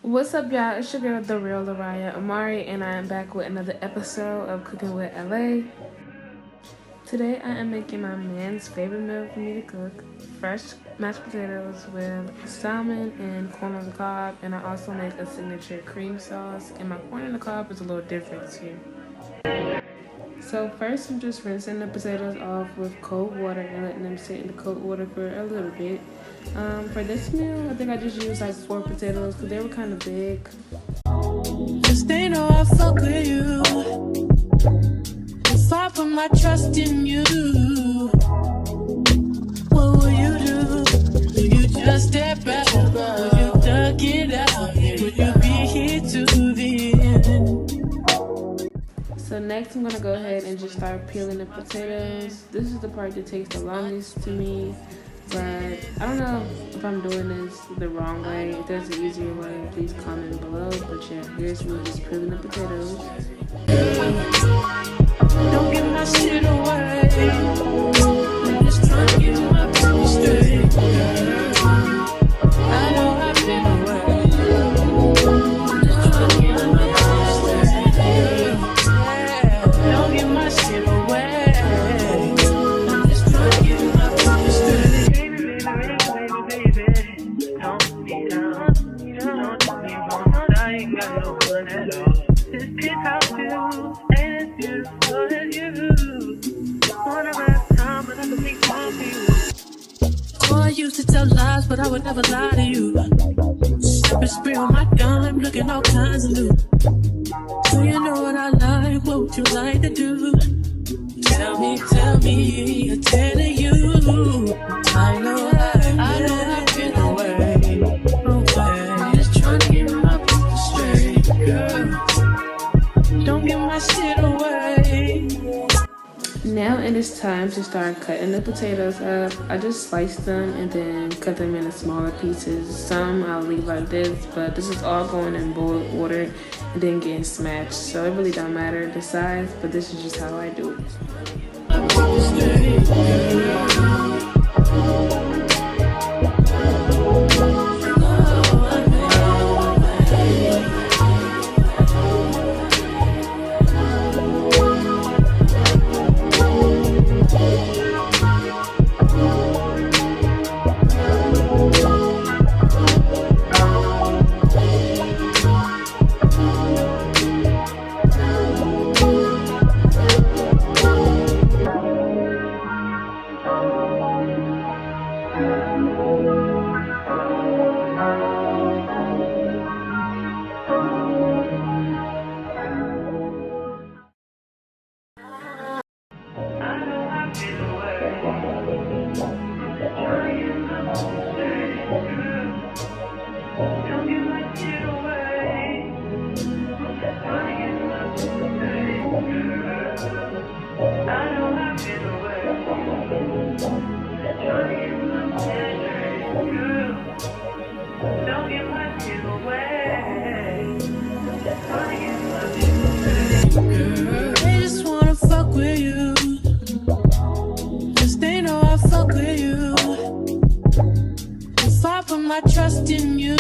What's up, y'all? It's your girl, The Real Laraya Amari, and I am back with another episode of Cooking with LA. Today, I am making my man's favorite meal for me to cook: fresh mashed potatoes with salmon and corn on the cob, and I also make a signature cream sauce, and my corn on the cob is a little different too. So first, I'm just rinsing the potatoes off with cold water and letting them sit in the cold water for a little bit. For this meal, I think I just used like 4 potatoes because they were kind of big. Just they know I fuck with you. If I put my trust in you, what will you do? Will you just step back? Will you duck it out? Will you be here to the end? So next, I'm gonna go ahead and just start peeling the potatoes. This is the part that takes the longest to me, but I don't know if I'm doing this the wrong way. If there's an easier way, please comment below. But yeah, here's me just peeling the potatoes. Don't give my shit away. I'm just trying to get my people straight. I know I've been away. I'm just trying to get my people straight. Don't give my shit away. I'm just trying to get my people straight. Don't be down. Don't be wrong. I ain't got no fun at all. This piece how to ain't as beautiful as you. Wanna have time, but I can make time for you. Oh, I used to tell lies, but I would never lie to you. Step and spray on my dime, looking all kinds of new. So you know what I like, what would you like to do? Tell me, I'm telling you. I know I've been away. I'm just trying to get my people straight, girl. Don't give my shit away. Now it is time to start cutting the potatoes up. I just sliced them and then cut them into smaller pieces. Some I'll leave like this, but this is all going in boiled water and then getting smashed. So it really don't matter the size, but this is just how I do it. They just wanna fuck with you. Just they know I fuck with you. If I put my trust in you.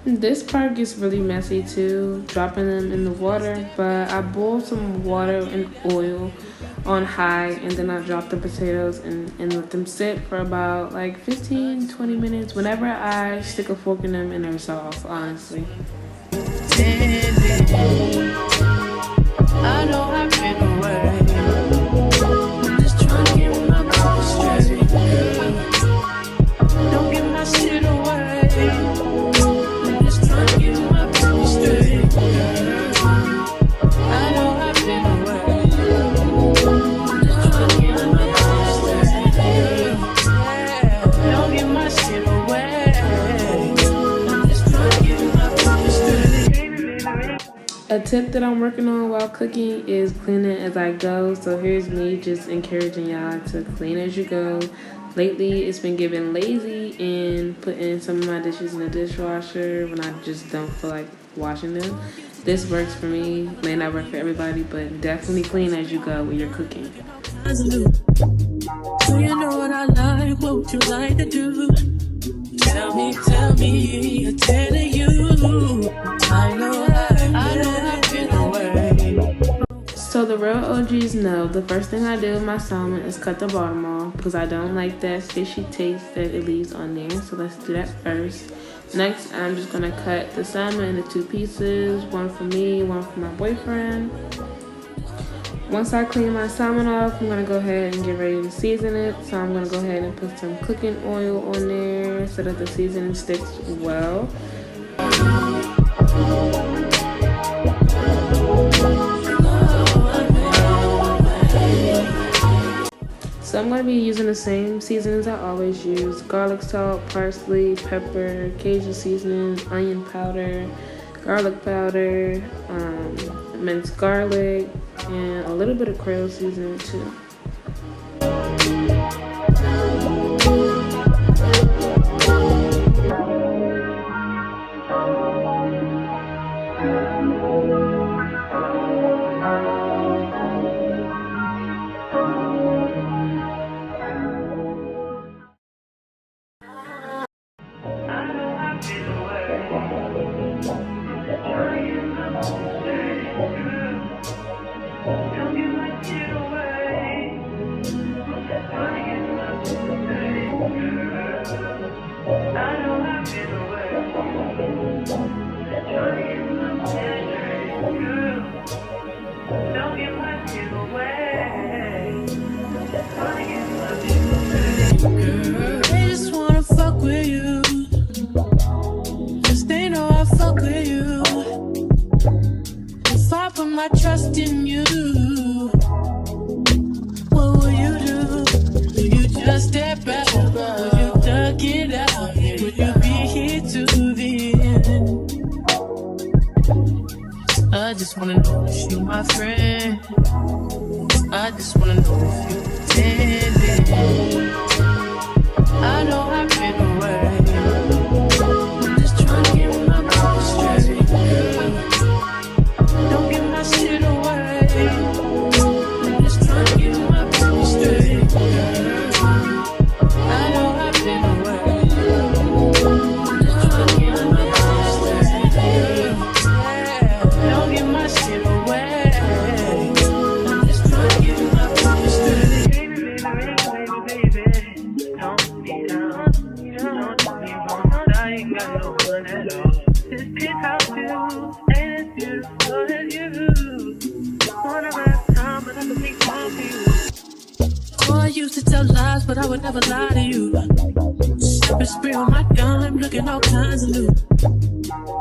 This part gets really messy too, dropping them in the water, but I boiled some water and oil on high, and then I dropped the potatoes and let them sit for about like 15-20 minutes. Whenever I stick a fork in them and they're soft, honestly. I know I've been away. I'm just trying to get my people straight. Don't give my shit away. I'm just trying to get my people straight. I know I've been away. I'm just trying to get my people straight. Don't give my shit away. I'm just trying to get my people straight. A tip that I'm working on while cooking is cleaning as I go. So here's me just encouraging y'all to clean as you go. Lately, it's been getting lazy and putting some of my dishes in the dishwasher when I just don't feel like washing them. This works for me. May not work for everybody, but definitely clean as you go when you're cooking. So you know what I like, what you like to do. Tell me, I'm telling you. I know I've been away. So the real OGs know the first thing I do with my salmon is cut the bottom off because I don't like that fishy taste that it leaves on there. So let's do that first. Next, I'm just gonna cut the salmon into 2 pieces, one for me, one for my boyfriend. Once I clean my salmon off, I'm gonna go ahead and get ready to season it. So I'm gonna go ahead and put some cooking oil on there so that the seasoning sticks well. So I'm going to be using the same seasonings I always use: garlic salt, parsley, pepper, Cajun seasoning, onion powder, garlic powder, minced garlic, and a little bit of Creole seasoning too. They just wanna fuck with you. Cause they know I fuck with you. If I put my trust in you, what will you do? Will you just step back? Will you duck it out? Will you be here to the end? I just wanna know if you my friend. I just wanna know if you pretending. I know I've been away. I'm just trying to get my mind straight. Don't give my shit away. I'm just trying to get my mind straight. I know I've been away. I'm just trying to get my mind straight. Don't give my shit away. I'm just trying to get my mind straight. I used to tell lies, but I would never lie to you. Sipping spray on my dime, looking all kinds of new.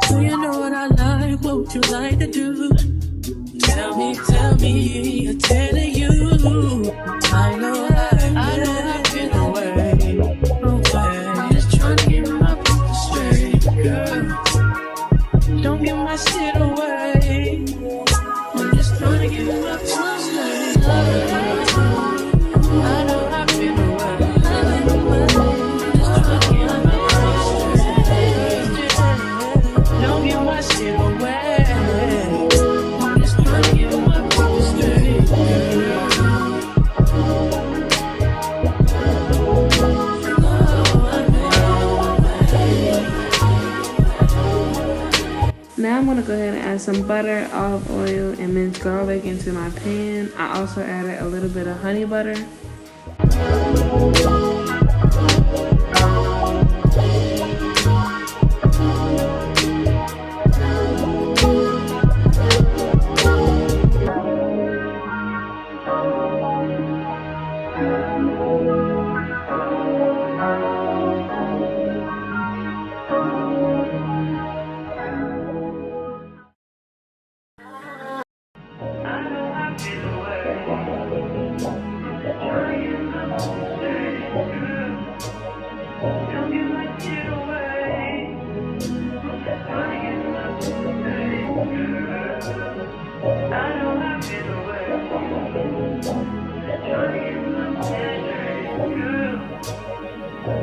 So you know what I like, what you like to do. Tell me, I'm telling you. I know I've been away. I'm just trying to get my mind straight, girl. Don't give my shit away. I'm just trying to get my mind straight. I know I've been away. I'm just trying to get my mind straight. Don't give my shit away. I'm just trying to get my mind straight. Now I'm going to go ahead and add some butter, olive oil, and minced garlic into my pan. I also added a little bit of honey butter.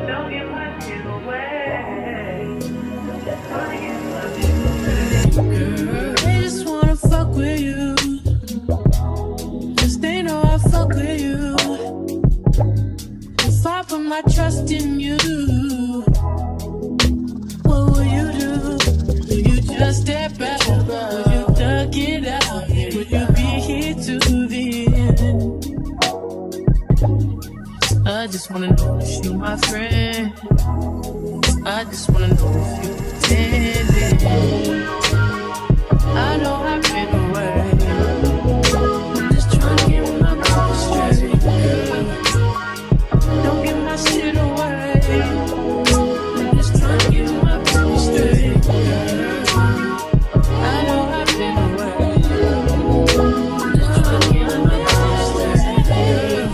Don't give my shit away. Girl, they just wanna fuck with you. Cause they know I fuck with you. If I put my trust in you, what will you do? Will you just step back? Will you duck it out? Will you be here to the end? I just wanna know if you my friend. I just wanna know if you pretending. I know I've been away. I'm just trying to get my mind straight. Don't give my shit away. I'm just trying to get my mind straight. I know I've been away. I'm just trying to get my mind straight.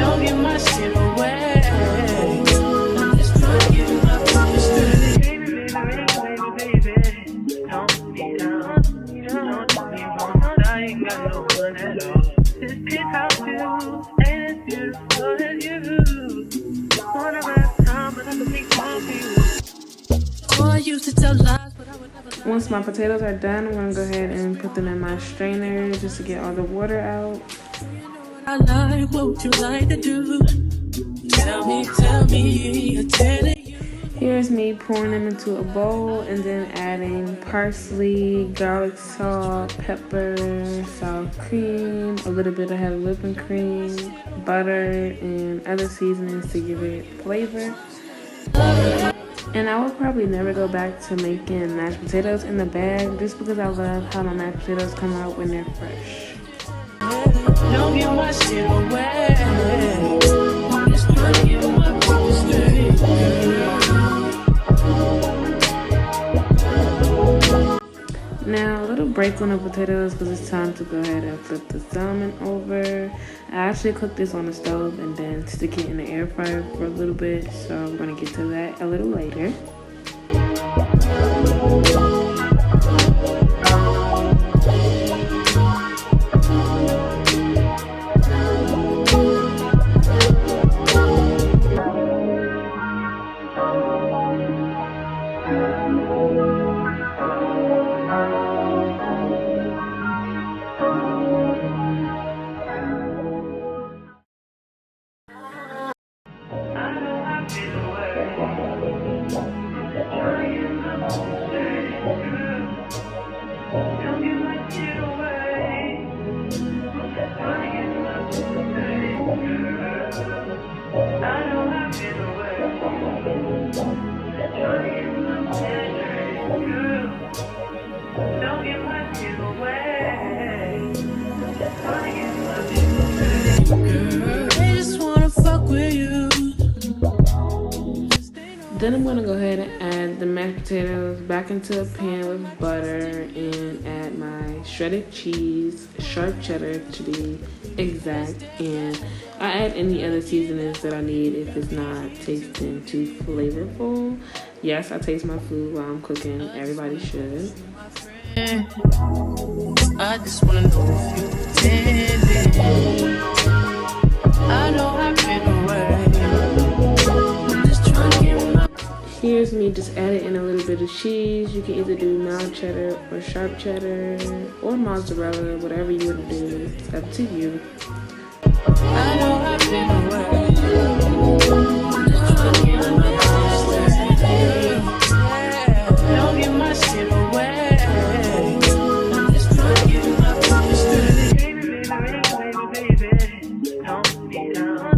Don't give my shit away. I'm just trying to get my mind straight. Baby, don't be down. Don't tell me once I ain't got no one at all. This penthouse view ain't as beautiful as you. Wanna have time, but I can make time for you. Oh, I used to tell lies, but I would never lie. Once my potatoes are done, I'm gonna go ahead and put them in my strainer just to get all the water out. I like, what would you like to do? Tell me, I'm telling you. Here's me pouring them into a bowl and then adding parsley, garlic salt, pepper, sour cream, a little bit of heavy whipping cream, butter, and other seasonings to give it flavor. And I will probably never go back to making mashed potatoes in the bag just because I love how my mashed potatoes come out when they're fresh. Don't give my shit away. I'm just trying to get my mind straight. Now, a little break on the potatoes because it's time to go ahead and flip the salmon over. I actually cooked this on the stove and then stick it in the air fryer for a little bit, so I'm going to get to that a little later. Then I'm going to go ahead and add the mashed potatoes back into a pan with butter and add my shredded cheese, sharp cheddar to be exact, and I add any other seasonings that I need if it's not tasting too flavorful. Yes, I taste my food while I'm cooking. Everybody should. I just wanna know if you pretending. I know I've been away. I'm just trying to get my. Here's me just adding in a little bit of cheese. You can either do mild cheddar or sharp cheddar or mozzarella, whatever you want to do. It's up to you. I know I've been away. I'm just trying to get my mind straight. Don't give my shit away. I'm just trying to get my mind straight. Baby, don't be down.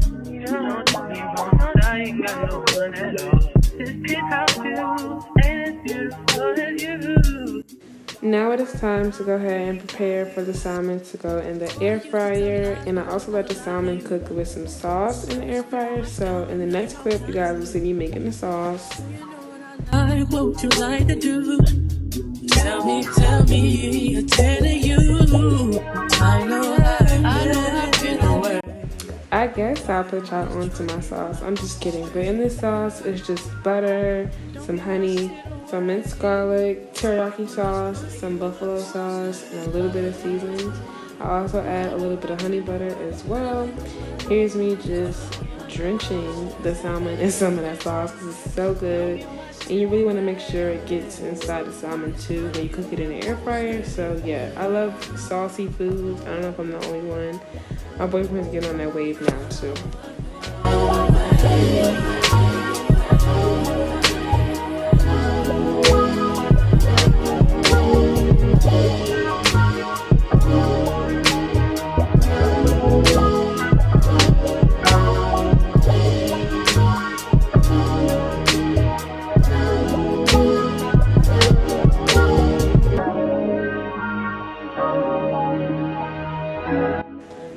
Don't tell me once I ain't got no one at all. This penthouse view ain't as beautiful as you. Now it is time to go ahead and prepare for the salmon to go in the air fryer, and I also let the salmon cook with some sauce in the air fryer. So in the next clip, you guys will see me making the sauce. What would you like to do? Tell me, I'm telling you. I know I've been away. I guess I'll put y'all onto my sauce. I'm just kidding. But in this sauce, it's just butter, some honey, some minced garlic, teriyaki sauce, some buffalo sauce, and a little bit of seasonings. I also add a little bit of honey butter as well. Here's me just drenching the salmon in some of that sauce because it's so good. And you really want to make sure it gets inside the salmon too when you cook it in the air fryer. So yeah, I love saucy foods. I don't know if I'm the only one. My boyfriend's getting on that wave now too.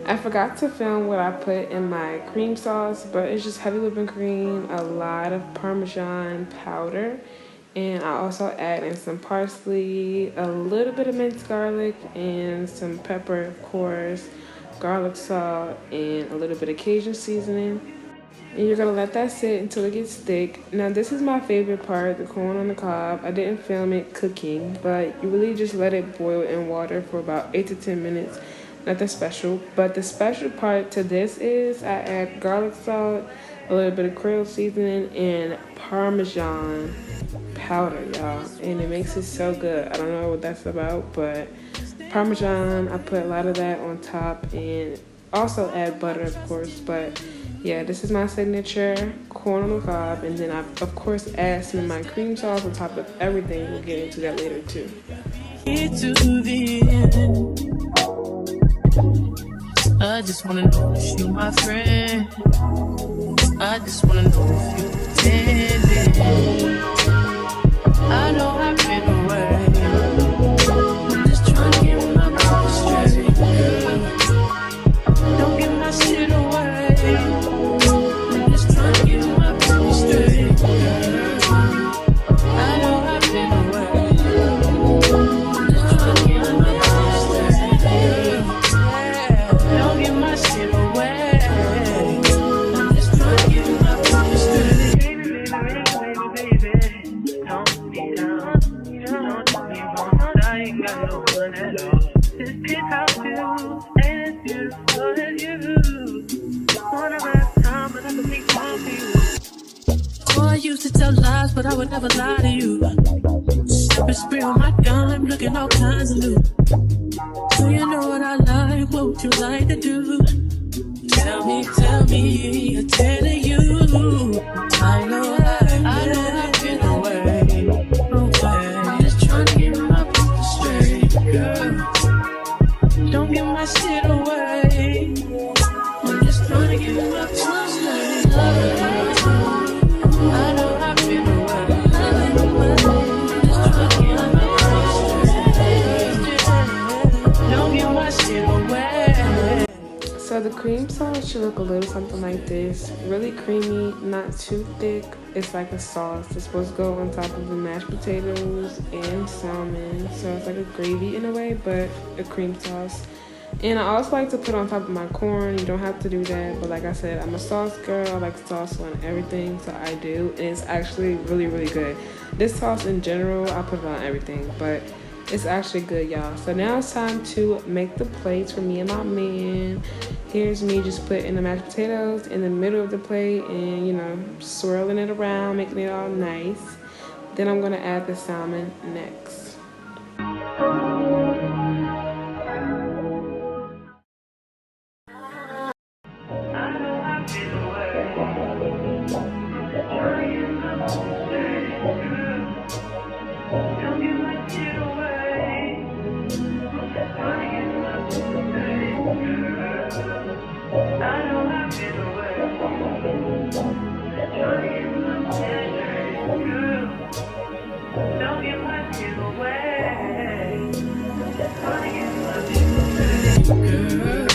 I forgot to film what I put in my cream sauce, but it's just heavy whipping cream, a lot of Parmesan powder, and I also add in some parsley, a little bit of minced garlic, and some pepper, of course, garlic salt, and a little bit of Cajun seasoning. And you're gonna let that sit until it gets thick. Now this is my favorite part, the corn on the cob. I didn't film it cooking, but you really just let it boil in water for about 8 to 10 minutes. Nothing special, but the special part to this is I add garlic salt, a little bit of Creole seasoning, and Parmesan powder, y'all, and it makes it so good. I don't know what that's about, but Parmesan, I put a lot of that on top, and also add butter, of course. But yeah, this is my signature corn on the cob, and then I of course add some of my cream sauce on top of everything. We'll get into that later too. I just wanna know if you my friend. I just wanna know if you pretending. I know I've been away. I'm just trying to get my mind straight. Don't give my shit away. I'm just trying to get my mind straight. I know I've been away. I'm just trying to get my mind straight. Don't give my shit away. I'm just trying to get my mind straight. I used to tell lies, but I would never lie to you. Sipping spray on my dime, looking all kinds of new. So you know what I like, what would you like to do? Tell me, I'm telling you. I know I've been away. I'm just trying to get my mind straight, girl. Don't give my shit away. I'm just trying to get my mind straight. I know I've been away. I'm just trying to get my mind straight. Don't give my shit away. So the cream sauce should look a little something like this. Really creamy, not too thick. It's like a sauce. It's supposed to go on top of the mashed potatoes and salmon. So it's like a gravy in a way, but a cream sauce. And I also like to put on top of my corn. You don't have to do that, but like I said, I'm a sauce girl. I like sauce on everything, so I do. And it's actually really, really good. This sauce in general, I put it on everything, but it's actually good, y'all. So now it's time to make the plates for me and my man. Here's me just putting the mashed potatoes in the middle of the plate and, you know, swirling it around, making it all nice. Then I'm gonna add the salmon next.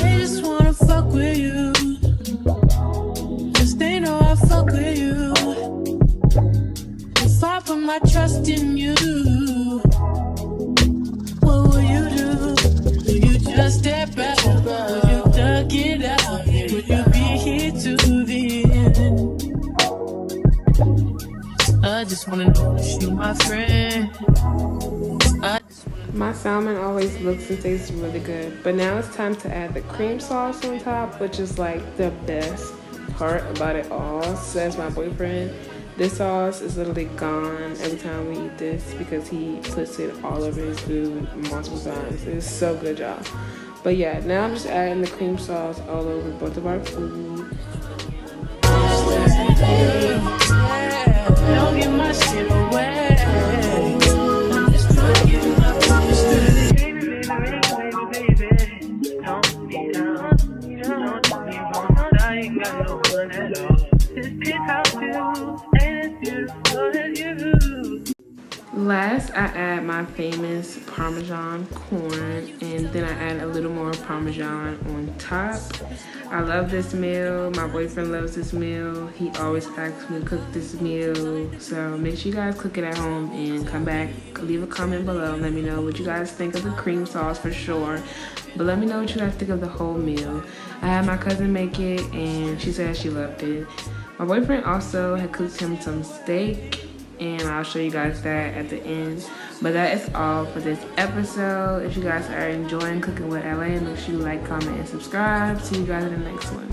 They just wanna fuck with you. Cause they know I fuck with you. If I put my trust in you, what will you do? Will you just step back? Will you duck it out? Will you be here to the end? I just wanna know if you my friend. My salmon always looks and tastes really good, but now it's time to add the cream sauce on top, which is like the best part about it all says my boyfriend. This sauce is literally gone every time we eat this because he puts it all over his food multiple times. It's so good, y'all. But yeah, now I'm just adding the cream sauce all over both of our food. Don't get my shit away. I'm just trying to get my promise to Last, I add my famous Parmesan corn, and then I add a little more Parmesan on top. I love this meal. My boyfriend loves this meal. He always asks me to cook this meal. So make sure you guys cook it at home and come back, leave a comment below and let me know what you guys think of the cream sauce for sure. But let me know what you guys think of the whole meal. I had my cousin make it and she said she loved it. My boyfriend also had cooked him some steak, and I'll show you guys that at the end. But that is all for this episode. If you guys are enjoying Cooking with LA, make sure you like, comment, and subscribe. See you guys in the next one.